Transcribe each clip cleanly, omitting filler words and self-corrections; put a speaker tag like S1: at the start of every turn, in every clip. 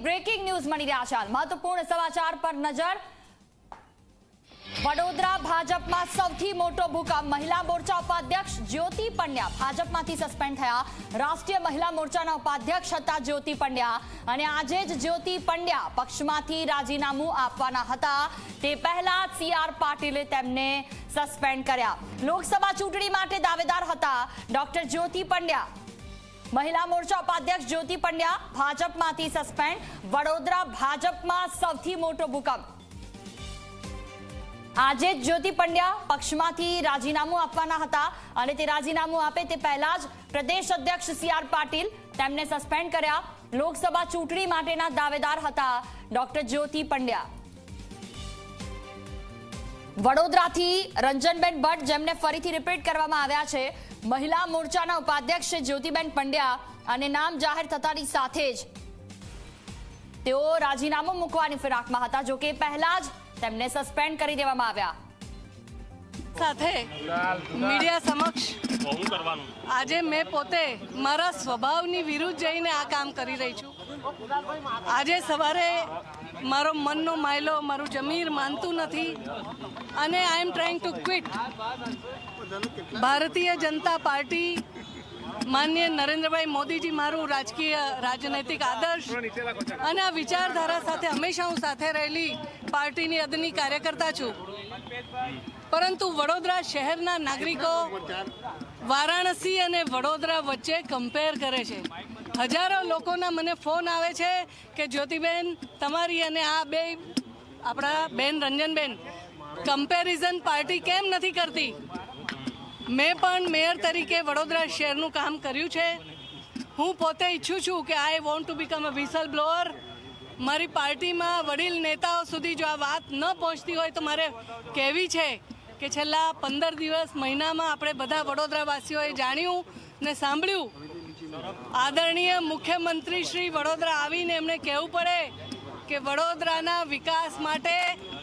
S1: Breaking news મળી રહ્યા છે। મહત્વપૂર્ણ સમાચાર પર નજર। વડોદરા ભાજપમાં સૌથી મોટો ભૂકંપ। મહિલા મોરચા ઉપાધ્યક્ષ જ્યોતિ પંડ્યા ભાજપમાંથી સસ્પેન્ડ થયા। રાષ્ટ્રીય મહિલા મોરચાના ઉપાધ્યક્ષ હતા જ્યોતિ પંડ્યા અને આજે જ જ્યોતિ પંડ્યા પક્ષમાંથી રાજીનામું આપવાના હતા। તે પહેલા CR પાટીલે તેમને સસ્પેન્ડ કર્યા। લોકસભા ચૂંટણી માટે દાવેદાર હતા ડોક્ટર જ્યોતિ પંડ્યા। મહિલા મોરચા ઉપાધ્યક્ષ જ્યોતિ પંડ્યા ભાજપમાંથી સસ્પેન્ડ। વડોદરા ભાજપમાં સૌથી મોટો ભૂકંપ। આજે જ્યોતિ પંડ્યા પક્ષમાંથી રાજીનામું આપવાના હતા અને તે રાજીનામું આપે તે પહેલા જ પ્રદેશ અધ્યક્ષ CR પાટીલ તેમને સસ્પેન્ડ કર્યા। લોકસભા ચૂંટણી માટેના દાવેદાર હતા ડોક્ટર જ્યોતિ પંડ્યા। વડોદરાથી રંજનબેન ભટ્ટ જેમને ફરીથી રિપીટ કરવામાં આવ્યા છે મહિલા મોરચાના ઉપાધ્યક્ષ જ્યોતિબેન પંડ્યા અને નામ જાહેર થતાની સાથે જ તેઓ રાજીનામું મૂકવાની ફિરાકમાં હતા। જો કે પહેલા જ તેમને સસ્પેન્ડ કરી દેવામાં આવ્યા।
S2: સાથે મીડિયા સમક્ષ આજે મેં પોતે મારા સ્વભાવની વિરુદ્ધ જઈને આ કામ કરી રહી છું। આજે સવારે મારો મનનો માયલો મારું જમીર માનતું નથી અને આઈ એમ trying to quit. Bharatiya Janata party માનનીય નરેન્દ્રભાઈ મોદીજી મારું રાજકીય રાજનૈતિક આદર્શ અને આ વિચારધારા સાથે હંમેશા હું સાથે રહેલી પાર્ટીની અદની કાર્યકર્તા છું। પરંતુ વડોદરા શહેરના નાગરિકો વારાણસી અને વડોદરા વચ્ચે કમ્પેર કરે છે। હજારો લોકોના મને ફોન આવે છે કે જ્યોતિબેન તમારી અને આ બે આપણા બેન રંજનબેન કમ્પેરિઝન પાર્ટી કેમ નથી કરતી। મેં પણ મેયર તરીકે વડોદરા શહેરનું કામ કર્યું છે। હું પોતે ઈચ્છું છું કે આઈ want to become a whistle blower. મારી પાર્ટીમાં વડીલ નેતાઓ સુધી જો આ વાત ન પહોંચતી હોય તો મારે કહેવી છે કે છેલ્લા 15 દિવસ મહિનામાં આપણે બધા વડોદરાવાસીઓએ જાણ્યું ને સાંભળ્યું। આદરણીય મુખ્યમંત્રી શ્રી વડોદરા આવીને એમણે કહેવું પડે કે વડોદરાના વિકાસ માટે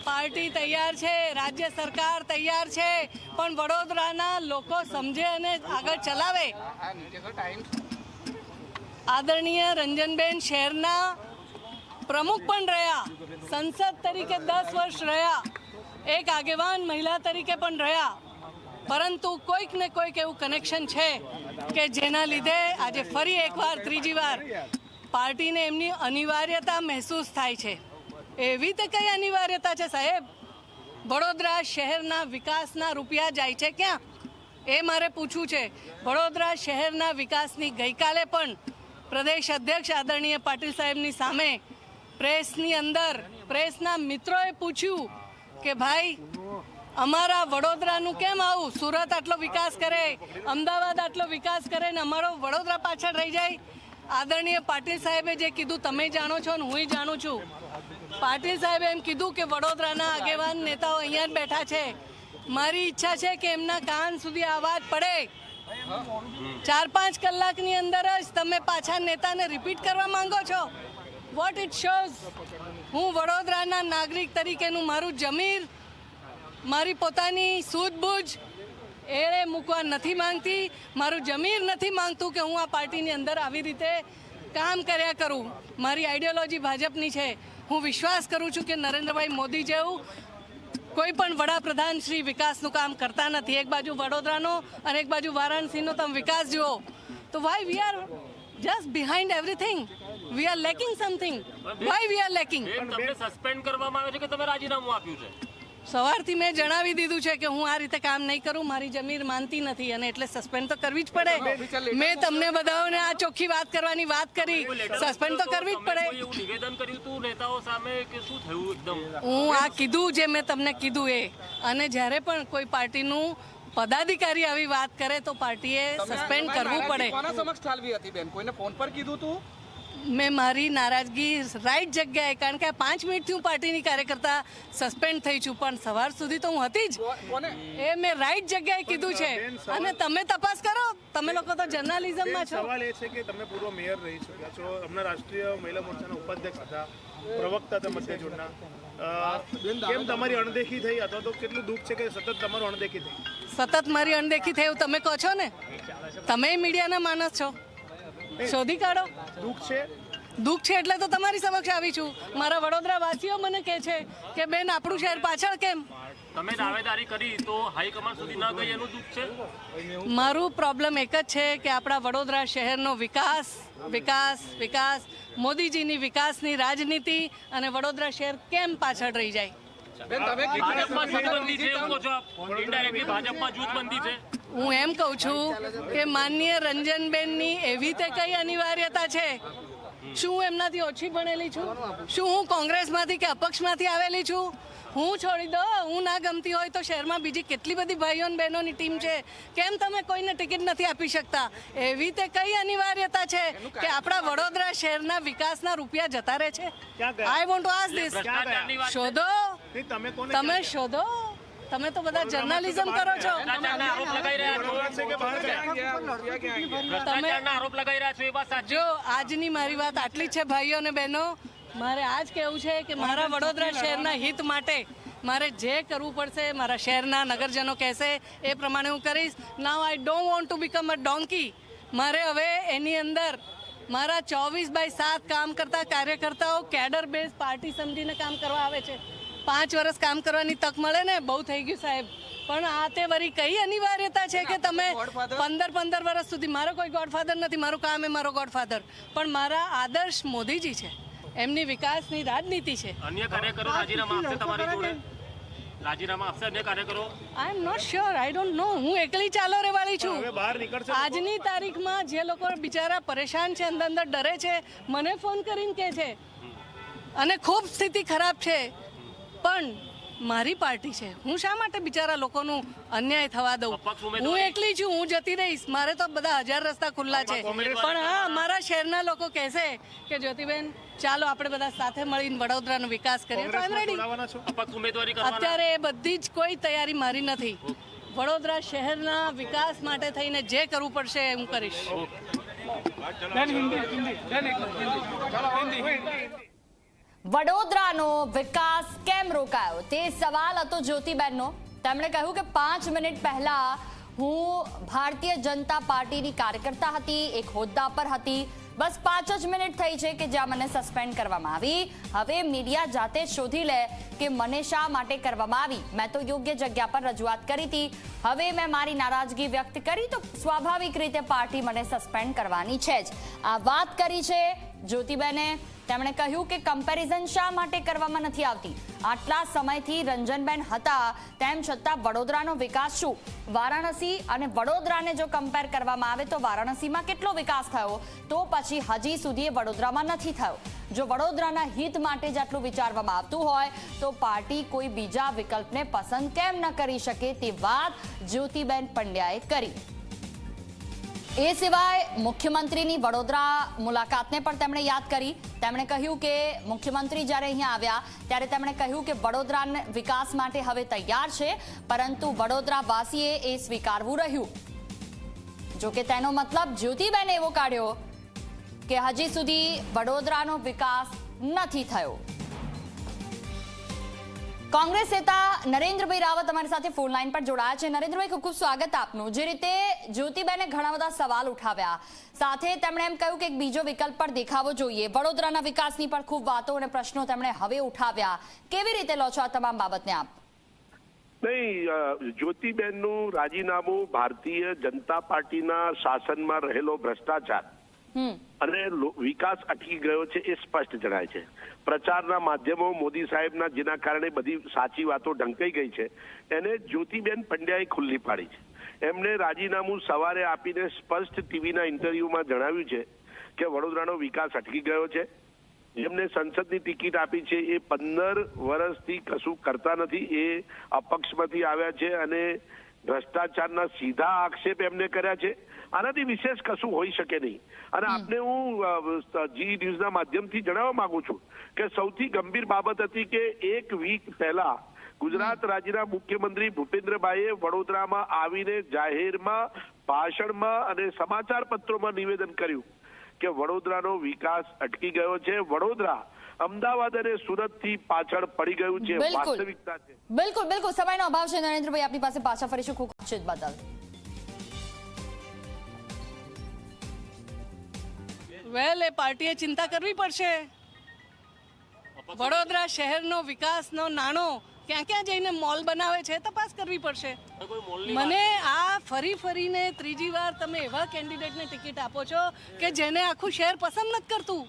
S2: પાર્ટી તૈયાર છે, રાજ્ય સરકાર તૈયાર છે, પણ વડોદરાના લોકો સમજે અને આગળ ચલાવે। આદરણીય રંજનબેન શહેરના પ્રમુખ પણ રહ્યા, સંસદ તરીકે 10 વર્ષ રહ્યા, એક આગેવાન મહિલા તરીકે પણ રહ્યા, પરંતુ કોઈક ને કોઈક એવું કનેક્શન છે કે જેના લીધે આજે ફરી એકવાર ત્રીજી વાર પાર્ટીને એમની અનિવાર્યતા મહેસૂસ થાય છે। એવી તો કઈ અનિવાર્યતા છે સાહેબ? વડોદરા શહેરના વિકાસના રૂપિયા જાય છે ક્યાં એ મારે પૂછવું છે। વડોદરા શહેરના વિકાસની ગઈકાલે પણ પ્રદેશ અધ્યક્ષ આદરણીય પાટીલ સાહેબની સામે પ્રેસની અંદર પ્રેસના મિત્રોએ પૂછ્યું કે ભાઈ અમારા વડોદરાનું કેમ આવું? સુરત આટલો વિકાસ કરે, અમદાવાદ આટલો વિકાસ કરે ને અમારો વડોદરા પાછળ રહી જાય। આદરણીય પાટીલ સાહેબે જે કીધું તમે જાણો છો ને હું જાણું છું। પાટીલ સાહેબે એમ કીધું કે વડોદરાના આગેવાન નેતાઓ અહીંયા જ બેઠા છે। મારી ઈચ્છા છે કે એમના કાન સુધી આ વાત પડે। 4-5 કલાકની અંદર જ તમે પાછા નેતાને રિપીટ કરવા માંગો છો। What it shows? હું વડોદરાના નાગરિક તરીકેનું મારું જમીર, મારી પોતાની સૂઝબૂઝ એળે મૂકવા નથી માંગતી। મારું જમીર નથી માંગતું કે હું આ પાર્ટીની અંદર આવી રીતે કામ કર્યા કરું। મારી આઈડિયોલોજી ભાજપની છે। હું વિશ્વાસ કરું છું કે નરેન્દ્રભાઈ મોદી જેવું કોઈ પણ વડાપ્રધાન શ્રી વિકાસનું કામ કરતા નથી। એક બાજુ વડોદરાનો અને એક બાજુ વારાણસીનો તમે વિકાસ જુઓ તો why we are just behind everything? We are lacking something. Why we are lacking?
S3: તમને સસ્પેન્ડ કરવામાં આવે છે કે તમે રાજીનામું આપ્યું છે?
S2: સવારથી મેં જણાવી દીધું છે કે હું આ રીતે કામ નહીં કરું। મારી જમીર માનતી નથી અને એટલે સસ્પેન્ડ તો કરવી જ પડે। મેં તમને બધાઓને આ ચોખ્ખી વાત કરવાની વાત કરી, સસ્પેન્ડ તો કરવી જ પડે।
S3: નિવેદન કર્યું હતું નેતાઓ સામે કે શું થયું એકદમ?
S2: હું આ કીધું જે મેં તમને કીધું એ, અને જ્યારે પણ કોઈ પાર્ટીનું પદાધિકારી આવી વાત કરે તો પાર્ટીએ સસ્પેન્ડ કરવું પડે।
S4: કોના સમક્ષ ઠાલવી હતી બેન? કોઈને ફોન પર કીધું હતું?
S2: મેં મારી નારાજગી રાઈટ જગ્યાએ, કારણ કે 5 મિનિટથી હું પાર્ટીની કાર્યકર્તા સસ્પેન્ડ થઈ છું, પણ સવાર સુધી તો હું હતી જ। એ મેં રાઈટ જગ્યાએ કીધું છે અને તમે તપાસ કરો। તમે લોકો તો જર્નલિઝમમાં છો।
S5: સવાલ એ છે કે તમે પૂર્વ મેયર રહી ચૂક્યા છો, હમણાં રાષ્ટ્રીય મહિલા મોરચાના ઉપાધ્યક્ષ હતા, પ્રવક્તા હતા મધ્ય ઝોનના। કેમ તમારી અણદેખી થઈ અથવા તો કેટલું દુઃખ છે કે સતત તમારું અણદેખી થઈ?
S2: સતત મારી અણદેખી થઈ એવું તમે કહો છો ને? તમે મીડિયાના માણસ છો, શોધી કાઢો।
S5: દુઃખ છે
S2: દુઃખ છે એટલે તો તમારી સમક્ષ આવી છું. મારા વડોદરા વાસીઓ મને કહે છે કે બેન આપણું શહેર પાછળ કેમ.
S3: તમે દાવેદારી કરી તો હાઈકમાન્ડ સુધી ન ગઈ એનું દુઃખ છે.
S2: મારું પ્રોબ્લેમ એક જ છે કે આપણા વડોદરા શહેરનો વિકાસ વિકાસ વિકાસ મોદીજીની વિકાસની રાજનીતિ અને વડોદરા શહેર કેમ પાછળ રહી જાય.
S4: બેન તમે
S3: ભાજપમાં જૂથબંધી છે એવું કહો છો આપ. ઇનડાયરેક્ટલી ભાજપમાં જૂથબંધી છે.
S2: હું એમ કહું છું કે માનનીય રંજનબેનની એવી તે કઈ અનિવાર્યતા છે. શું હું એમનાથી ઓછી ભણેલી છું? શું હું કોંગ્રેસમાંથી કે અપક્ષમાંથી આવેલી છું? હું છોડી દો, હું ના ગમતી હોય તો શહેરમાં બીજી કેટલી બધી ભાઈઓ અને બહેનોની ટીમ છે. કેમ તમે કોઈને ટિકિટ નથી આપી શકતા? એવી તે કઈ અનિવાર્યતા છે કે આપણા વડોદરા શહેરના વિકાસના રૂપિયા જતા રહે છે? I want to ask this.
S3: ભ્રષ્ટાચારની વાત છે.
S2: શોધો,
S5: તમે કોને
S2: તમે શોધો. તમે તો બધા જર્નલિઝમ કરો છો.
S3: ભ્રષ્ટાચારના આરોપ લગાઈ રહ્યા છો. ભ્રષ્ટાચારના આરોપ લગાઈ રહ્યા છો એ વાત સાચી.
S2: જો આજની મારી વાત આટલી જ છે ભાઈઓ અને બહેનો. મારે આજ કહેવું છે કે મારા વડોદરા શહેરના હિત માટે મારે જે કરવું પડશે મારા શહેરના નગરજનો કહેશે એ પ્રમાણે હું કરીશ. Now I don't want to become a donkey. મારે હવે એની અંદર મારા 24/7 કામ કરતા કાર્યકર્તાઓ કેડર બેઝ પાર્ટી સમજીને કામ કરવા આવે છે. 5 વર્ષ કામ કરવાની તક મળે ને બહુ થઈ ગયું સાહેબ. પણ આ તે વળી કઈ અનિવાર્યતા છે કે તમે 15 વર્ષ સુધી. મારો કોઈ ગોડફાધર નથી, મારું કામ એ મારો ગોડફાધર. પણ મારા આદર્શ મોદીજી છે, એમની વિકાસની રાજનીતિ છે.
S3: અન્ય કાર્યકરો રાજીનામા આપશે તમારી જોડે? રાજીનામા આપશે અન્ય કાર્યકરો?
S2: I am not sure, I don't know. હું એકલી ચાલોરે વાળી છું.
S5: હવે બહાર નીકળશે
S2: આજની તારીખમાં જે લોકો બિચારા પરેશાન છે, અંદર અંદર ડરે છે, મને ફોન કરીને કહે છે અને ખૂબ સ્થિતિ ખરાબ છે. પણ મારી પાર્ટી છે, હું શા માટે બિચારા લોકોનું અન્યાય થવા દઉં?
S3: અપક્ષ
S2: હું
S3: ઉમેદવારી.
S2: એકલી છું, હું જતી રહીશ. મારે તો બધા 1000 રસ્તા ખુલ્લા છે. પણ હા, મારા શહેરના લોકો કહેશે કે જ્યોતિબેન ચાલો આપણે બધા સાથે મળીને વડોદરાનો વિકાસ કરીએ તો આઈ એમ રેડી.
S5: જોડાવાના છો?
S3: અપક્ષ ઉમેદવારી કરવાના?
S2: અત્યારે એ બધી જ કોઈ તૈયારી મારી નથી. વડોદરા શહેરના વિકાસ માટે થઈને જે કરવું પડશે એ હું કરીશ.
S1: વડોદરાનો વિકાસ કેમ રોકાયો તે સવાલ હતો જ્યોતિબેનનો. તેમણે કહ્યું કે 5 મિનિટ પહેલા હું ભારતીય જનતા પાર્ટીની કાર્યકર્તા હતી, એક હોદ્દા પર હતી. બસ 5 જ મિનિટ થઈ છે કે જ્યાં મને સસ્પેન્ડ કરવામાં આવી. હવે મીડિયા જાતે શોધી લે કે મને શા માટે કરવામાં આવી. મેં તો યોગ્ય જગ્યા પર રજૂઆત કરી હતી. હવે મેં મારી નારાજગી વ્યક્ત કરી તો સ્વાભાવિક રીતે પાર્ટી મને સસ્પેન્ડ કરવાની છે જ. આ વાત કરી છે જ્યોતિબેને. તેમણે કહ્યું કે કમ્પેરિઝન શા માટે કરવામાં નથી આવતી? આટલા સમયથી રંજનબેન હતા તેમ છતાં વડોદરાનો વિકાસ શું? વારાણસી અને વડોદરાને જો કમ્પેર કરવામાં આવે તો વારાણસીમાં કેટલો વિકાસ થયો, તો પછી હજી સુધી વડોદરામાં નથી થયો. જો વડોદરાના હિત માટે જ આટલું વિચારવામાં આવતું હોય તો પાર્ટી કોઈ બીજા વિકલ્પને પસંદ કેમ ન કરી શકે તે વાત જ્યોતિબેન પંડ્યાએ કરી. એ સિવાય મુખ્યમંત્રીની વડોદરા મુલાકાતને પણ તેમણે યાદ કરી. તેમણે કહ્યું કે મુખ્યમંત્રી જ્યારે અહીંયા આવ્યા ત્યારે તેમણે કહ્યું કે વડોદરાના વિકાસ માટે હવે તૈયાર છે, પરંતુ વડોદરાવાસીએ એ સ્વીકારવું રહ્યું. જો કે તેનો મતલબ જ્યોતિબેને એવો કાઢ્યો કે હજી સુધી વડોદરાનો વિકાસ નથી થયો. કોંગ્રેસ નેતા નરેન્દ્રભાઈ રાવત અમારી સાથે ફોન લાઈન પર જોડાયા છે. નરેન્દ્રભાઈ, ખૂબ ખૂબ સ્વાગત આપનું. જે રીતે જ્યોતિબેને ઘણા બધા સવાલ ઉઠાવ્યા, સાથે તેમણે એમ કહ્યું કે એક બીજો વિકલ્પ પર દેખાવો જોઈએ. વડોદરાના વિકાસની પણ ખૂબ વાતો અને પ્રશ્નો તેમણે હવે ઉઠાવ્યા. કેવી રીતે લો છો આ તમામ બાબતને આપ?
S6: નહીં, જ્યોતિબેનનું રાજીનામું ભારતીય જનતા પાર્ટીના શાસનમાં રહેલો ભ્રષ્ટાચાર અને વિકાસ અટકી ગયો છે એ સ્પષ્ટ જણાય છે. પ્રચારના માધ્યમો મોદી સાહેબના જેના કારણે બધી સાચી વાતો ઢંકાઈ ગઈ છે એને જ્યોતિબેન પંડ્યાએ ખુલ્લી પાડી છે. એમણે રાજીનામું સવારે આપીને સ્પષ્ટ ટીવીના ઇન્ટરવ્યુમાં જણાવ્યું છે કે વડોદરાનો વિકાસ અટકી ગયો છે. એમને સંસદની ટિકિટ આપી છે એ 15 વર્ષથી કશું કરતા નથી, એ અપક્ષમાંથી આવ્યા છે અને ભ્રષ્ટાચારના સીધા આક્ષેપ એમને કર્યા છે. આનાથી વિશેષ કશું હોઈ શકે નહીં. અને આપને હું જી ન્યૂઝના માધ્યમથી જણાવવા માંગુ છું કે સૌથી ગંભીર બાબત હતી કે 1 વીક પહેલા ગુજરાત રાજ્યના મુખ્યમંત્રી ભૂપેન્દ્રભાઈએ વડોદરામાં આવીને જાહેરમાં, ભાષણમાં અને સમાચાર પત્રોમાં નિવેદન કર્યું કે વડોદરાનો વિકાસ અટકી ગયો છે, વડોદરા અમદાવાદ અને સુરતથી પાછળ પડી ગયું છે. વાસ્તવિકતા છે.
S1: બિલકુલ બિલકુલ. સમયનો અભાવ છે નરેન્દ્રભાઈ, આપની પાસે પાછા ફરીશું. ખૂબ ખૂબ બદલ.
S2: વેલ એ પાર્ટીએ ચિંતા કરવી પડશે. વડોદરા શહેરનો વિકાસનો નાણો ક્યાં ક્યાં જઈને મોલ બનાવે છે તપાસ કરવી પડશે.
S3: કોઈ મોલની
S2: મને આ ફરીને ત્રીજી વાર તમે એવા કેન્ડિડેટને ટિકિટ આપો છો કે જેને આખું શહેર પસંદ નથી કરતું.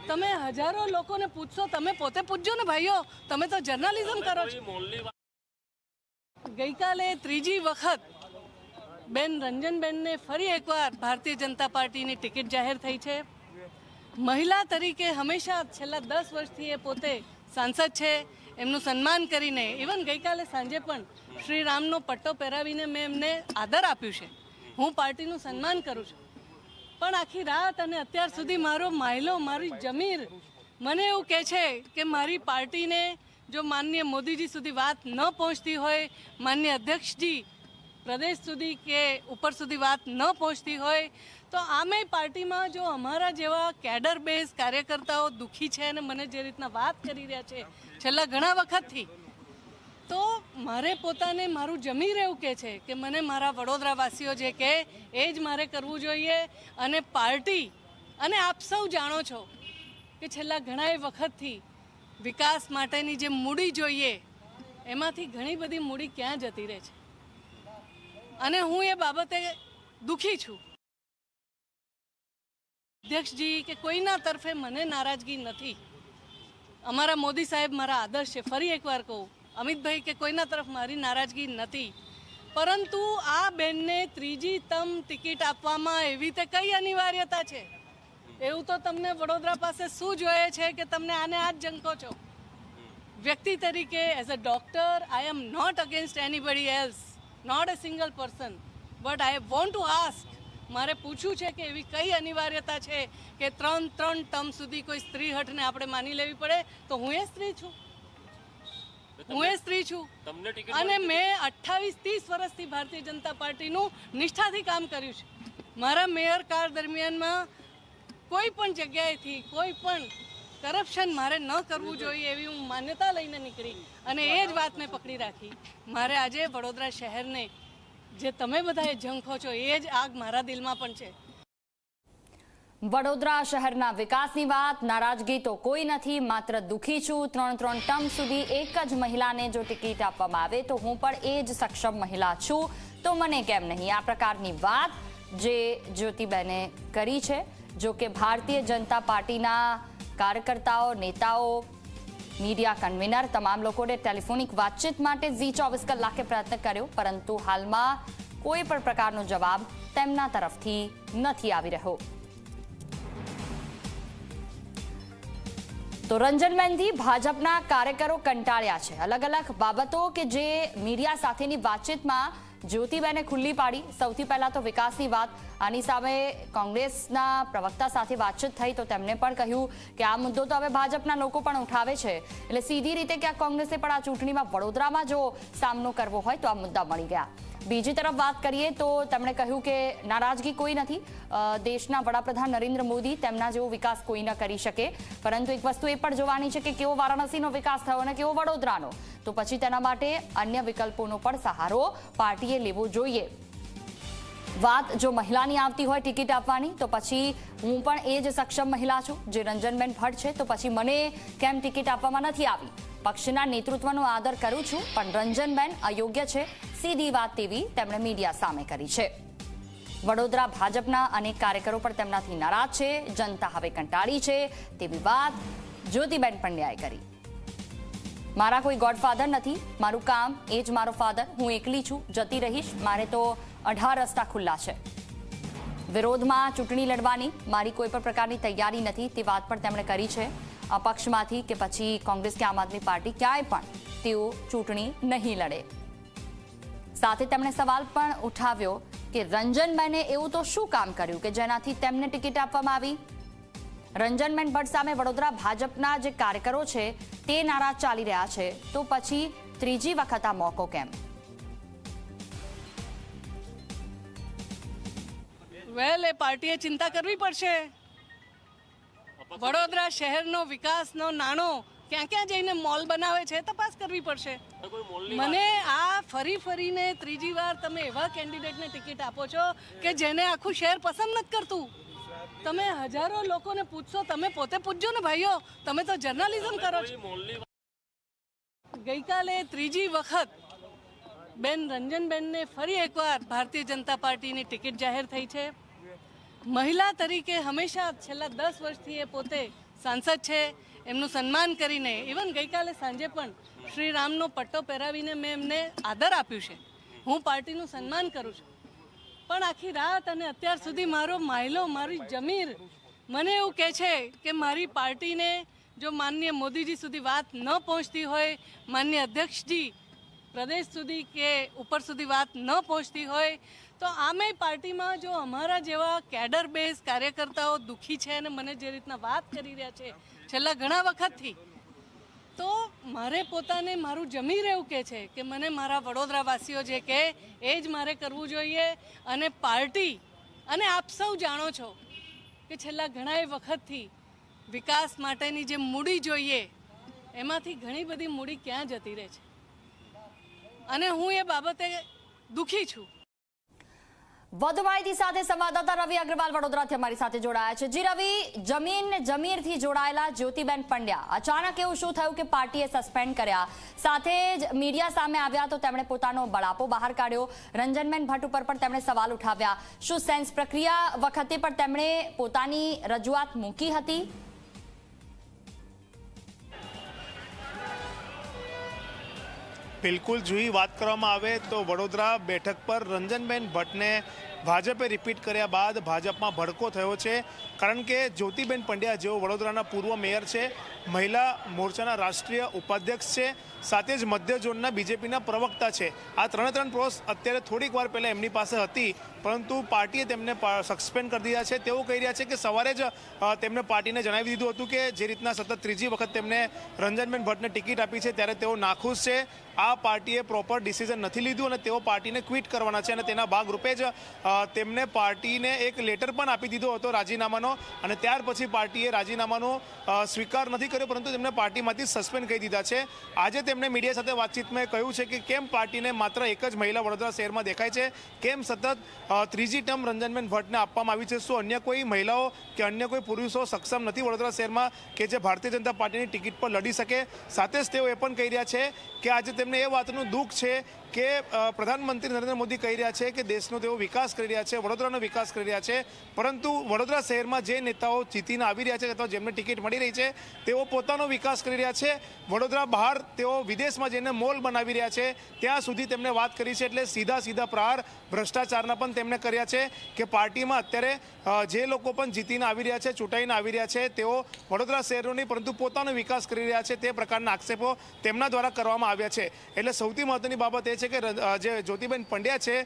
S2: તમે હજારો લોકોને પૂછશો, તમે પોતે પૂછજો ને ભાઈઓ, તમે તો જર્નલિઝમ કરો છો.
S3: મોલની
S2: ગઈકાલે ત્રીજી વખત બેન રંજનબેનને ફરી એકવાર ભારતીય જનતા પાર્ટીની ટિકિટ જાહેર થઈ છે. મહિલા તરીકે હંમેશા છેલ્લા 10 વર્ષથી એ પોતે સાંસદ છે. એમનું સન્માન કરીને ઇવન ગઈકાલે સાંજે પણ શ્રી રામનો પટ્ટો પહેરાવીને મેં એમને આદર આપ્યું છે. હું પાર્ટીનું સન્માન કરું છું. પણ આખી રાત અને અત્યાર સુધી મારો માયલો, મારી જમીર મને એવું કહે છે કે મારી પાર્ટીને જો માનનીય મોદીજી સુધી વાત ન પહોંચતી હોય, માનનીય અધ્યક્ષજી પ્રદેશ સુધી કે ઉપર સુધી વાત ન પહોંચતી હોય, તો આમે પાર્ટીમાં જો અમારા જેવા કેડર બેઝ કાર્યકર્તાઓ દુઃખી છે અને મને જે રીતના વાત કરી રહ્યા છે છેલ્લા ઘણા વખતથી, તો મારે પોતાને મારું જમીર એવું કહે છે કે મને મારા વડોદરાવાસીઓ જે કહે એ જ મારે કરવું જોઈએ. અને પાર્ટી અને આપ સૌ જાણો છો કે છેલ્લા ઘણા વખતથી વિકાસ માટેની જે મૂડી જોઈએ એમાંથી ઘણી બધી મૂડી ક્યાં જતી રહે છે અને હું એ બાબતે દુઃખી છું. અધ્યક્ષજી કે કોઈના તરફે મને નારાજગી નથી. અમારા મોદી સાહેબ મારા આદર્શ છે. ફરી એકવાર કહું, અમિતભાઈ કે કોઈના તરફ મારી નારાજગી નથી. પરંતુ આ બેનને ત્રીજી તમ ટિકિટ આપવામાં એવી તે કઈ અનિવાર્યતા છે? એવું તો તમને વડોદરા પાસે શું જોઈએ છે કે તમને આને આ જ ઝંખો છો? વ્યક્તિ તરીકે as a doctor I am not against anybody else, not a single person, but I want to ask, મારે પૂછવું છે કે એવી કઈ અનિવાર્યતા છે કે ત્રણ ટર્મ સુધી કોઈ સ્ત્રી હઠને આપણે માની લેવી પડે? તો હું એ સ્ત્રી છું,
S3: તમને ટિકિટ
S2: અને મેં 28-30 વર્ષથી ભારતીય જનતા પાર્ટીનું નિષ્ઠાથી કામ કર્યું છે. મારા મેયર કાળ દરમિયાનમાં કોઈ પણ જગ્યાએથી કોઈ પણ કરપ્શન મારે ન કરવું જોઈએ એવી હું માન્યતા લઈને નીકળી અને એ જ વાત મેં પકડી રાખી. મારે આજે વડોદરા શહેરને જે તમે બધા એ ઝંખો છો એ જ આગ મારા દિલમાં પણ છે.
S1: વડોદરા શહેરના વિકાસની વાત, નારાજગી તો કોઈ નથી, માત્ર દુઃખી છું. 3 ટર્મ સુધી એક જ મહિલાને જો ટિકિટ આપવામાં આવે તો હું પણ એ જ સક્ષમ મહિલા છું, તો મને કેમ નહીં? આ પ્રકારની વાત જે જ્યોતિબેને કરી છે. જો કે ભારતીય જનતા પાર્ટીના કાર્યકર્તાઓ, નેતાઓ, મીડિયા કન્વીનર તમામ લોકોને ટેલિફોનિક વાતચીત માટે ઝી 24 કલાકે પ્રયત્ન કર્યો, પરંતુ હાલમાં કોઈ પણ પ્રકારનો જવાબ તેમના તરફથી નથી આવી રહ્યો. તો રંજનબેનથી ભાજપના કાર્યકરો કંટાળ્યા છે. અલગ અલગ બાબતો કે જે મીડિયા સાથેની વાતચીતમાં જ્યોતિબેને ખુલ્લી પાડી. સૌથી પહેલા તો વિકાસની વાત. આની સામે કોંગ્રેસના પ્રવક્તા સાથે વાતચીત થઈ તો તેમણે પણ કહ્યું કે આ મુદ્દો તો હવે ભાજપના લોકો પણ ઉઠાવે છે, એટલે સીધી રીતે ક્યાંક કોંગ્રેસે પણ આ ચૂંટણીમાં વડોદરામાં જો સામનો કરવો હોય તો આ મુદ્દા મળી ગયા. બીજી તરફ વાત કરીએ તો તેમણે કહ્યું કે નારાજગી કોઈ નથી. દેશના વડાપ્રધાન નરેન્દ્ર મોદી તેમના જેવો વિકાસ કોઈ ન કરી શકે, પરંતુ એક વસ્તુ એ પણ જોવાની છે કે કેવો વારાણસીનો વિકાસ થયો અને કેવો વડોદરાનો, તો પછી તેના માટે અન્ય વિકલ્પોનો પણ સહારો પાર્ટીએ લેવો જોઈએ. વાત જો મહિલાની આવતી હોય ટિકિટ આપવાની, તો પછી હું પણ એ જ સક્ષમ મહિલા છું જે રંજનબેન ભટ્ટ છે, તો પછી મને કેમ ટિકિટ આપવામાં નથી આવી? પક્ષના નેતૃત્વનો આદર કરું છું, પણ રંજનબેન અયોગ્ય છે, સીધી વાત તેવી તેમણે મીડિયા સામે કરી છે. વડોદરા ભાજપના અનેક કાર્યકરો પણ તેમનાથી નારાજ છે. જનતા હવે કંટાળી છે તેવી વાત જ્યોતિબેન પંડ્યાએ કરી. મારા કોઈ ગોડફાધર નથી, મારું કામ એ જ મારો ફાધર. હું એકલી છું, જતી રહીશ. મારે તો 18 રસ્તા ખુલ્લા છે. વિરોધમાં ચૂંટણી લડવાની મારી કોઈ પણ પ્રકારની તૈયારી નથી, તે વાત પણ તેમણે કરી છે. અપક્ષમાંથી કે પછી કોંગ્રેસ કે આમ આદમી પાર્ટી ક્યાંય પણ તેઓ ચૂંટણી નહીં લડે. સાથે તેમણે સવાલ પણ ઉઠાવ્યો કે રંજનબેને એવું તો શું કામ કર્યું કે જેનાથી તેમને ટિકિટ આપવામાં આવી? રંજનબેન ભટ્ટ સામે વડોદરા ભાજપના જે કાર્યકરો છે તે નારાજ ચાલી રહ્યા છે, તો પછી ત્રીજી વખત આ મોકો કેમ?
S2: વેલ એ પાર્ટીએ ચિંતા કરવી પડશે. વડોદરા શહેરનો વિકાસનો નાણો ક્યાં ક્યાં જઈને મોલ બનાવે છે તપાસ કરવી પડશે.
S3: કોઈ મોલની
S2: મને આ ફરીને ત્રીજી વાર તમે એવા કેન્ડિડેટને ટિકિટ આપો છો કે જેને આખું શહેર પસંદ નથી કરતું. તમે હજારો લોકોને પૂછશો, તમે પોતે પૂછજો ને ભાઈઓ, તમે તો જર્નલિઝમ કરો છો. ગઈકાલે ત્રીજી વખત બેન રંજનબેનને ફરી એકવાર ભારતીય જનતા પાર્ટીની ટિકિટ જાહેર થઈ છે. મહિલા તરીકે હંમેશા છેલ્લા 10 વર્ષથી એ પોતે સાંસદ છે. એમનું સન્માન કરીને ઇવન ગઈકાલે સાંજે પણ શ્રી રામનો પટ્ટો પહેરાવીને મેં એમને આદર આપ્યું છે. હું પાર્ટીનું સન્માન કરું છું. પણ આખી રાત અને અત્યાર સુધી મારો માયલો, મારી જમીર મને એવું કહે છે કે મારી પાર્ટીને જો માનનીય મોદીજી સુધી વાત ન પહોંચતી હોય, માનનીય અધ્યક્ષજી પ્રદેશ સુધી કે ઉપર સુધી વાત ન પહોંચતી હોય, તો આમે પાર્ટીમાં જો અમારા જેવા કેડર બેઝ કાર્યકર્તાઓ દુઃખી છે અને મને જે રીતના વાત કરી રહ્યા છે છેલ્લા ઘણા વખતથી, તો મારે પોતાને મારું જમીર એવું કહે છે કે મને મારા વડોદરાવાસીઓ જે કહે એ જ મારે કરવું જોઈએ. અને પાર્ટી અને આપ સૌ જાણો છો કે છેલ્લા ઘણા વખતથી વિકાસ માટેની જે મૂડી જોઈએ એમાંથી ઘણી બધી મૂડી ક્યાં જતી રહે છે અને હું એ બાબતે દુઃખી છું.
S1: વધુ માહિતી સાથે સંવાદદાતા રવિ અગ્રવાલ વડોદરાથી અમારી સાથે જોડાયા છે. જી રવિ, જમીરથી જોડાયેલા જ્યોતિબેન પંડ્યા, અચાનક એવું શું થયું કે પાર્ટીએ સસ્પેન્ડ કર્યા? સાથે જ મીડિયા સામે આવ્યા તો તેમણે પોતાનો બળાપો બહાર કાઢ્યો. રંજનબેન ભટ્ટ ઉપર પણ તેમણે સવાલ ઉઠાવ્યા. શું સેન્સ પ્રક્રિયા વખતે પણ તેમણે પોતાની રજૂઆત મૂકી હતી?
S5: બિલકુલ, જોઈ વાત કરવામાં આવે તો વડોદરા બેઠક પર રંજનબેન ભટ્ટને ભાજપે રિપીટ કર્યા બાદ ભાજપમાં ભડકો થયો છે. કારણ કે જ્યોતિબેન પંડ્યા જેઓ વડોદરાના પૂર્વ મેયર છે, મહિલા મોરચાના રાષ્ટ્રીય ઉપાધ્યક્ષ છે, સાથે જ મધ્ય ઝોનના બીજેપીના પ્રવક્તા છે. આ ત્રણ પોસ્ટ અત્યારે થોડીક વાર પહેલાં એમની પાસે હતી, પરંતુ પાર્ટીએ તેમને સસ્પેન્ડ કરી દીધા છે. તેઓ કહી રહ્યા છે કે સવારે જ તેમને પાર્ટીને જણાવી દીધું હતું કે જે રીતના સતત ત્રીજી વખત તેમને રંજનબેન ભટ્ટને ટિકિટ આપી છે ત્યારે તેઓ નાખુશ છે. આ પાર્ટીએ પ્રોપર ડિસિઝન નથી લીધું અને તેઓ પાર્ટીને ક્વિટ કરવાના છે અને તેના ભાગરૂપે જ તેમને પાર્ટીને એક લેટર પણ આપી દીધો હતો રાજીનામાનો, અને ત્યાર પછી પાર્ટીએ રાજીનામાનો સ્વીકાર નથી કર્યો, પરંતુ તેમને પાર્ટીમાંથી સસ્પેન્ડ કરી દીધા છે. આજે તેમણે મીડિયા સાથે વાતચીતમાં કહ્યું છે કે કેમ પાર્ટીને માત્ર એક જ મહિલા વડોદરા શહેરમાં દેખાય છે, કેમ સતત ત્રીજી ટર્મ રંજનબેન ભટ્ટને આપવામાં આવી છે. શું અન્ય કોઈ મહિલાઓ કે અન્ય કોઈ પુરુષો સક્ષમ નથી વડોદરા શહેરમાં કે જે ભારતીય જનતા પાર્ટીની ટિકિટ પર લડી શકે? સાથે જ તેઓ એ પણ કહી રહ્યા છે કે આજે તેમને એ વાતનું દુઃખ છે કે પ્રધાનમંત્રી નરેન્દ્ર મોદી કહી રહ્યા છે કે દેશનો તેઓ વિકાસ કરી રહ્યા છે, વડોદરાનો વિકાસ કરી રહ્યા છે, પરંતુ વડોદરા શહેરમાં જે નેતાઓ જીતીને આવી રહ્યા છે અથવા જેમને ટિકિટ મળી રહી છે તેઓ પોતાનો વિકાસ કરી રહ્યા છે. વડોદરા બહાર તેઓ વિદેશમાં જઈને મોલ બનાવી રહ્યા છે, ત્યાં સુધી તેમને વાત કરી છે. એટલે સીધા પ્રહાર ભ્રષ્ટાચારના પણ તેમણે કર્યા છે કે પાર્ટીમાં અત્યારે જે લોકો પણ જીતીને આવી રહ્યા છે, ચૂંટાઈને આવી રહ્યા છે, તેઓ વડોદરા શહેરનો નહીં પરંતુ પોતાનો વિકાસ કરી રહ્યા છે, તે પ્રકારના આક્ષેપો તેમના દ્વારા કરવામાં આવ્યા છે. એટલે સૌથી મહત્વની બાબત એ છે કે જે જ્યોતિબેન પંડ્યા છે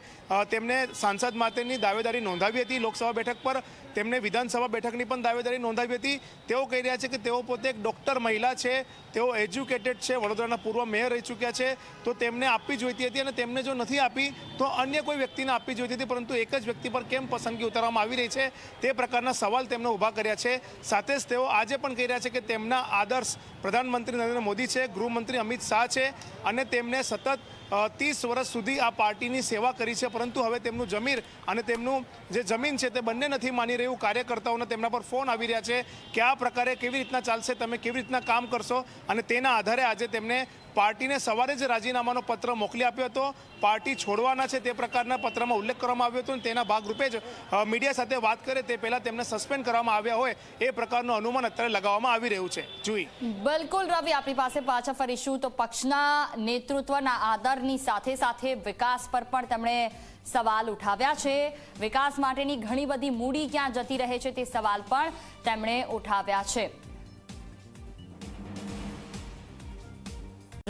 S5: તેમને સાંસદ માટેની દાવેદારી નોંધાવી હતી લોકસભા બેઠક પર, તેમને વિધાનસભા બેઠકની પણ દાવેદારી નોંધાવી હતી. તેઓ કહી રહ્યા છે કે તેઓ પોતે એક ડોક્ટર મહિલા છે, તેઓ એજ્યુકેટેડ છે, વડોદરાના પૂર્વ મેયર રહી ચૂક્યા છે, તો તેમને આપવી જોઈતી હતી અને તેમને જો નથી આપી તો અન્ય કોઈ વ્યક્તિને આપવી જોઈતી હતી, પરંતુ એક જ વ્યક્તિ પર કેમ પસંદગી ઉતારવામાં આવી રહી છે તે પ્રકારના સવાલ તેમને ઊભા કર્યા છે. સાથે જ તેઓ આજે પણ કહી રહ્યા છે કે તેમના આદર્શ પ્રધાનમંત્રી નરેન્દ્ર મોદી છે, ગૃહમંત્રી અમિત શાહ છે અને તેમને સતત 30 વર્ષ સુધી આ પાર્ટીની સેવા કરી છે, પરંતુ હવે તેમનું જમીર અને તેમનું જે જમીન છે તે બંને નથી માની રહ્યું. કાર્યકર્તાઓને તેમના પર ફોન આવી રહ્યા છે કે આ પ્રકારે કેવી રીતના ચાલશે, તમે કેવી રીતના કામ કરશો, અને તેના આધારે આજે તેમને પાર્ટીને સવારે જ રાજીનામાનો પત્ર મોકલી આપ્યો હતો. પાર્ટી છોડવાના છે તે પ્રકારના પત્રમાં ઉલ્લેખ કરવામાં આવ્યો હતો અને તેના ભાગરૂપે જ મીડિયા સાથે વાત કરે તે પહેલાં તેમને સસ્પેન્ડ કરવામાં આવ્યા હોય એ પ્રકારનું અનુમાન અત્યારે લગાવવામાં આવી રહ્યું છે. જોઈ
S1: બિલકુલ રવિ, આપણી પાસે પાછા ફરીશું. તો પક્ષના નેતૃત્વના આદરની સાથે સાથે વિકાસ પર પણ તેમણે સવાલ ઉઠાવ્યા છે. વિકાસ માટેની ઘણી બધી મૂડી ક્યાં જતી રહે છે તે સવાલ પણ તેમણે ઉઠાવ્યા છે.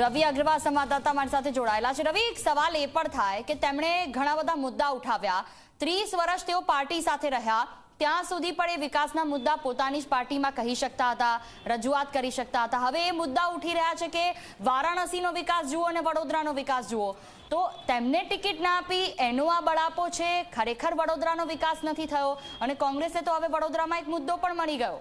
S1: રવિ અગ્રવાલ સંવાદદાતા મારી સાથે જોડાયેલા છે. રવિ, એક સવાલ એ પણ થાય કે તેમણે ઘણા બધા મુદ્દા ઉઠાવ્યા. 30 વર્ષ તેઓ પાર્ટી સાથે રહ્યા, ત્યાં સુધી પણ એ વિકાસના મુદ્દા પોતાની જ પાર્ટીમાં કહી શકતા હતા, રજૂઆત કરી શકતા હતા. હવે એ મુદ્દા ઉઠી રહ્યા છે કે વારાણસીનો વિકાસ જુઓ અને વડોદરાનો વિકાસ જુઓ. તો તેમને ટિકિટ ના આપી એનો આ બળાપો છે, ખરેખર વડોદરાનો વિકાસ નથી થયો અને કોંગ્રેસે તો હવે વડોદરામાં એક મુદ્દો પણ મળી ગયો.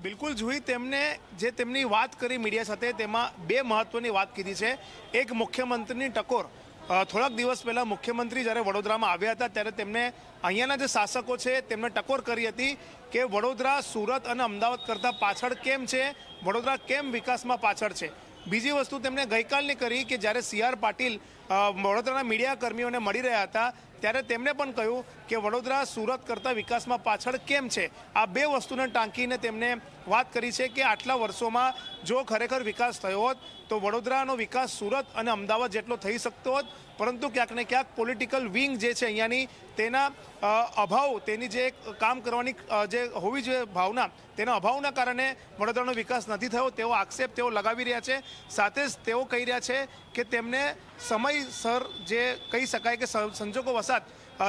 S5: બિલકુલ જોઈ, તેમને જે તેમની વાત કરી મીડિયા સાથે તેમાં બે મહત્વની વાત કીધી છે. એક મુખ્યમંત્રીની ટકોર થોડાક દિવસ પહેલાં મુખ્યમંત્રી જ્યારે વડોદરામાં આવ્યા હતા ત્યારે તેમને અહીંયાના જે શાસકો છે તેમને ટકોર કરી હતી કે વડોદરા સુરત અને અમદાવાદ કરતાં પાછળ કેમ છે, વડોદરા કેમ વિકાસમાં પાછળ છે. બીજી વસ્તુ તેમણે ગઈકાલની કરી કે જ્યારે સી.આર. પાટીલ વડોદરાના મીડિયા કર્મીઓને મળી રહ્યા હતા ત્યારે તેમણે પણ કહ્યું કે વડોદરા સુરત કરતાં વિકાસમાં પાછળ કેમ છે. આ બે વસ્તુને ટાંકીને તેમણે વાત કરી છે કે આટલા વર્ષોમાં જો ખરેખર વિકાસ થયો હોત તો વડોદરાનો વિકાસ સુરત અને અમદાવાદ જેટલો થઈ શકતો હોત, પરંતુ ક્યાંક ને ક્યાંક પોલિટિકલ વિંગ જે છે અહીંયાની તેના અભાવ, તેની જે કામ કરવાની જે હોવી જોઈએ ભાવના, તેના અભાવના કારણે વડોદરાનો વિકાસ નથી થયો તેવો આક્ષેપ તેઓ લગાવી રહ્યા છે. સાથે જ તેઓ કહી રહ્યા છે કે તેમને સમયસર જે કહી શકાય કે સંજોગો વસાત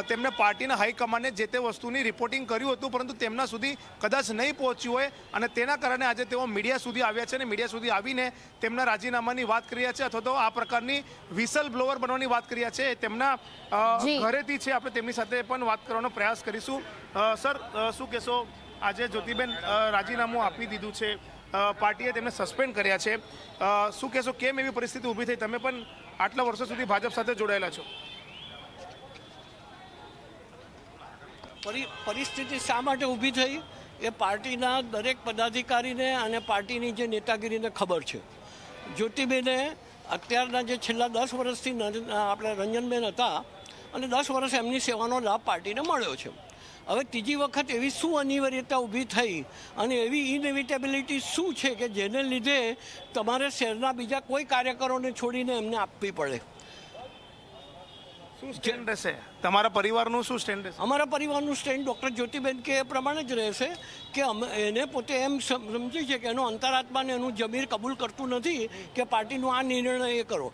S5: તેમને પાર્ટીના હાઈકમાન્ડે જે તે વસ્તુની રિપોર્ટિંગ કર્યું હતું પરંતુ તેમના સુધી કદાચ નહીં પહોંચ્યું હોય અને તેના કારણે આજે તેઓ મીડિયા સુધી આવ્યા છે અને મીડિયા સુધી આવીને તેમના રાજીનામાની વાત કરી રહ્યા છે અથવા તો આ પ્રકારની વિસલ બ્લોવર બનવાની વાત કરી રહ્યા છે. તેમના ઘરેથી છે, આપણે તેમની સાથે પણ વાત કરવાનો પ્રયાસ કરીશું. સર, શું કહેશો, આજે જ્યોતિબેન રાજીનામું આપી દીધું છે, પાર્ટીએ તેમને સસ્પેન્ડ કર્યા છે, શું કહેશો, કેમ એવી પરિસ્થિતિ ઊભી થઈ? તમે પણ આટલા વર્ષો સુધી ભાજપ સાથે જોડાયેલા છો.
S7: પરિસ્થિતિ શા માટે ઊભી થઈ એ પાર્ટીના દરેક પદાધિકારીને અને પાર્ટીની જે નેતાગીરીને ખબર છે. જ્યોતિબેને અત્યારના જે છેલ્લા 10 વર્ષથી આપણે રંજનબેન હતા અને 10 વર્ષ એમની સેવાનો લાભ પાર્ટીને મળ્યો છે. હવે ત્રીજી વખત એવી શું અનિવાર્યતા ઊભી થઈ અને એવી ઇનએવિટેબિલિટી શું છે કે જેને લીધે તમારે શહેરના બીજા કોઈ કાર્યકરોને છોડીને એમને આપવી પડે?
S5: શું સ્ટેન્ડ રહેશે તમારા પરિવારનું? શું સ્ટેન્ડ રહેશે?
S7: અમારા પરિવારનું સ્ટેન્ડ ડૉક્ટર જ્યોતિબેન કે એ પ્રમાણે જ રહેશે કે એને પોતે એમ સમજી છે કે એનો અંતરાત્માને એનું જમીર કબૂલ કરતું નથી કે પાર્ટીનું આ નિર્ણય એ કરો.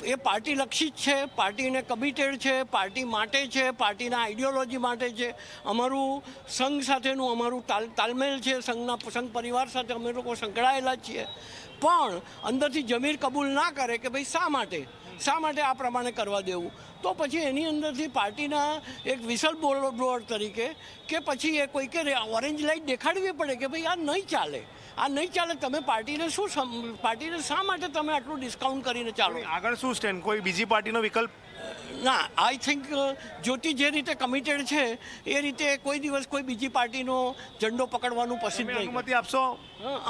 S7: એ પાર્ટી લક્ષિત છે, પાર્ટીને કમિટેડ છે, પાર્ટી માટે છે, પાર્ટીના આઈડિયોલોજી માટે છે. અમારું સંઘ સાથેનું અમારું તાલમેલ છે, સંઘ પરિવાર સાથે અમે લોકો સંકળાયેલા છીએ. પણ અંદરથી જમીર કબૂલ ના કરે કે ભાઈ શા માટે આ પ્રમાણે કરવા દેવું, તો પછી એની અંદરથી પાર્ટીના એક વિસલ બ્લોઅર તરીકે કે પછી એ કોઈ કે ઓરેન્જ લાઇટ દેખાડવી પડે કે ભાઈ આ નહીં ચાલે. તમે પાર્ટીને શા માટે તમે આટલું ડિસ્કાઉન્ટ કરીને ચાલો?
S5: આગળ શું સ્ટેન્ડ? કોઈ બીજી પાર્ટીનો વિકલ્પ?
S7: ના, આઈ થિંક જ્યોતિ જે રીતે કમિટેડ છે એ રીતે કોઈ દિવસ કોઈ બીજી પાર્ટીનો ઝંડો પકડવાનું પસંદ નહીં.
S5: અનુમતિ આપશો?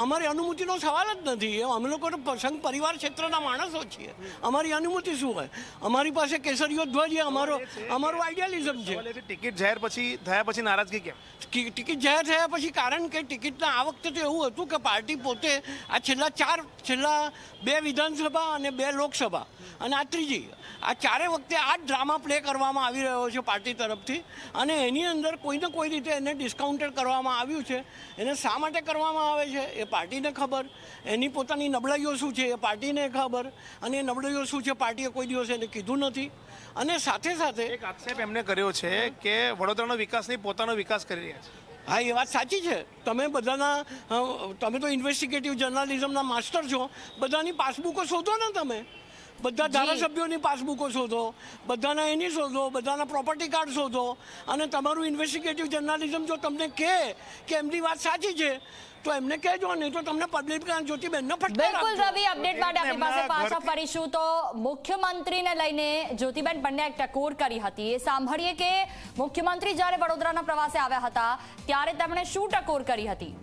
S7: અમારી અનુમતિનો સવાલ જ નથી. અમે લોકો સંઘ પરિવાર ક્ષેત્રના માણસો છીએ. અમારી અનુમતિ શું હોય? અમારી પાસે કેસરીયો ધ્વજ અમારું આઈડિયાલિઝમ છે.
S5: ટિકિટ જાહેર થયા પછી નારાજગી કેમ?
S7: ટિકિટ જાહેર થયા પછી કારણ કે ટિકિટના આ વખતે તો એવું હતું કે પાર્ટી પોતે આ છેલ્લા 2 વિધાનસભા અને 2 લોકસભા અને આ ત્રીજી, આ ચારે વખતે આ જ ડ્રામા પ્લે કરવામાં આવી રહ્યો છે પાર્ટી તરફથી અને એની અંદર કોઈને કોઈ રીતે એને ડિસ્કાઉન્ટેડ કરવામાં આવ્યું છે. એને શા માટે કરવામાં આવે છે એ પાર્ટીને ખબર, એની પોતાની નબળાઈઓ શું છે એ પાર્ટીને ખબર અને એ નબળાઈઓ શું છે પાર્ટીએ કોઈ દિવસ એને કીધું નથી. અને સાથે એક
S5: આક્ષેપ એમને કર્યો છે કે વડોદરાનો વિકાસ નહીં, પોતાનો વિકાસ કરી રહ્યા છે.
S7: હા, એ વાત સાચી છે. તમે તો ઇન્વેસ્ટિગેટિવ જર્નાલિઝમના માસ્ટર છો. બધાની પાસબુકો શોધો ને, તમે બધા ધારાસભ્યોની પાસબુકો શોધો, બધાના એની શોધો, બધાના પ્રોપર્ટી કાર્ડ શોધો અને તમારું ઇન્વેસ્ટિગેટિવ જર્નાલિઝમ જો તમને કહે કે એમની વાત સાચી છે તો એમને કહેજો, નહીં તો તમને પબ્લિક જ્યોતિબેનને ફટકાર આપજો.
S1: બિલકુલ રવિ, અપડેટ માટે આપણી પાસે પાછા ફરીશું. તો મુખ્યમંત્રીને લઈને જ્યોતિબેન પંડ્યાએ ટકોર કરી હતી, એ સાંભળીએ કે મુખ્યમંત્રી જ્યારે વડોદરાના પ્રવાસે આવ્યા હતા ત્યારે તેમણે શું ટકોર કરી હતી.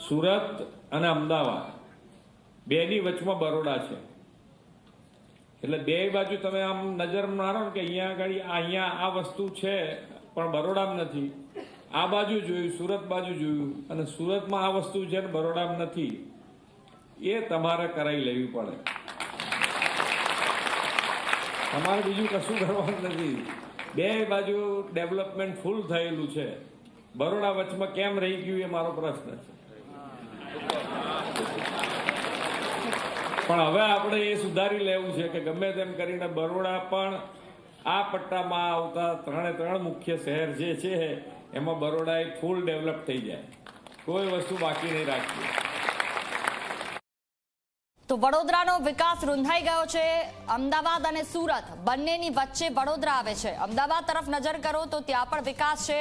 S8: સુરત અને અમદાવાદ બેની વચમાં બરોડા છે, એટલે બે બાજુ તમે આમ નજર મારો કે અહીંયા આ વસ્તુ છે પણ બરોડામાં નથી. આ બાજુ જોયું, સુરત બાજુ જોયું અને સુરતમાં આ વસ્તુ છે ને બરોડામાં નથી. એ તમારે કરાવી લેવી પડે. તમારે બીજું કશું કરવાનું નથી. બે બાજુ ડેવલપમેન્ટ ફૂલ થયેલું છે. બરોડા વચમાં કેમ રહી ગયું એ મારો પ્રશ્ન છે. પણ હવે આપણે એ સુધારી લેવું છે કે ગમે તેમ કરીને બરોડા પણ આ પટ્ટામાં આવતા 3 મુખ્ય શહેર જે છે એમાં બરોડા ફૂલ ડેવલપ થઈ જાય, કોઈ વસ્તુ બાકી નહીં રાખવી.
S1: તો વડોદરાનો વિકાસ રૂંધાઈ ગયો છે. અમદાવાદ અને સુરત બંનેની વચ્ચે વડોદરા આવે છે. અમદાવાદ તરફ નજર કરો તો ત્યાં પણ વિકાસ છે,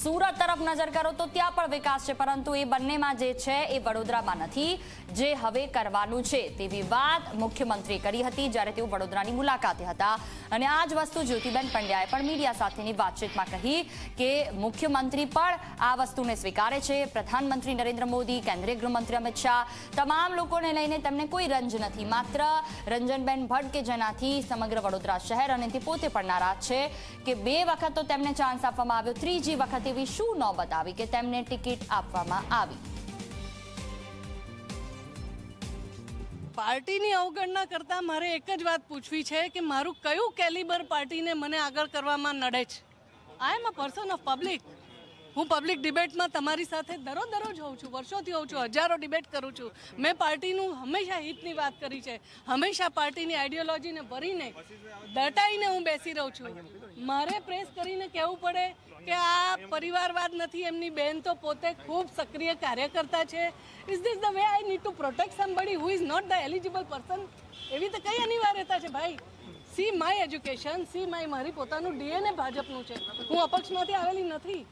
S1: સુરત તરફ નજર કરો તો ત્યાં પણ વિકાસ છે, પરંતુ એ બંનેમાં જે છે એ વડોદરામાં નથી. જે હવે કરવાનું છે તેવી વાત મુખ્યમંત્રીએ કરી હતી જ્યારે તેઓ વડોદરાની મુલાકાતે હતા. અને આ જ વસ્તુ જ્યોતિબેન પંડ્યાએ પણ મીડિયા સાથેની વાતચીતમાં કહી કે મુખ્યમંત્રી પણ આ વસ્તુને સ્વીકારે છે. પ્રધાનમંત્રી નરેન્દ્ર મોદી, કેન્દ્રીય ગૃહમંત્રી અમિત શાહ, તમામ લોકોને લઈને તેમને કોઈ રંજ નથી. માત્ર રંજનબેન ભટ્ટ કે જેનાથી સમગ્ર વડોદરા શહેર અને તે પોતે પણ નારાજ છે કે 2 વખત તો તેમને ચાન્સ આપવામાં આવ્યો, ત્રીજી વખત એવી શું નોબત આવી કે તેમને ટિકિટ આપવામાં આવી.
S2: પાર્ટીની અવગણના કરતાં મારે એક જ વાત પૂછવી છે કે મારું કયું કેલિબર પાર્ટીને મને આગળ કરવામાં નડે છે. આઈ એમ અ પર્સન ઓફ પબ્લિક. હું પબ્લિક ડિબેટમાં તમારી સાથે દરરોજ હોઉં છું, વર્ષોથી હોઉં છું, હજારો ડિબેટ કરું છું. મેં પાર્ટીનું હંમેશા હિતની વાત કરી છે, હંમેશા પાર્ટીની આઈડિયોલોજીને ભરીને દટાઈને હું બેસી રહું છું. મારે પ્રેસ કરીને કહેવું પડે કે આ પરિવારવાદ નથી. એમની બેન તો પોતે ખૂબ સક્રિય કાર્યકર્તા છે. Is this the way I need to protect somebody who is not the eligible person? એવી તો કઈ અનિવાર્યતા છે ભાઈ? સી માય એજ્યુકેશન, સી મારી પોતાનું ડીએનએ ભાજપનું છે. હું અપક્ષમાંથી આવેલી નથી.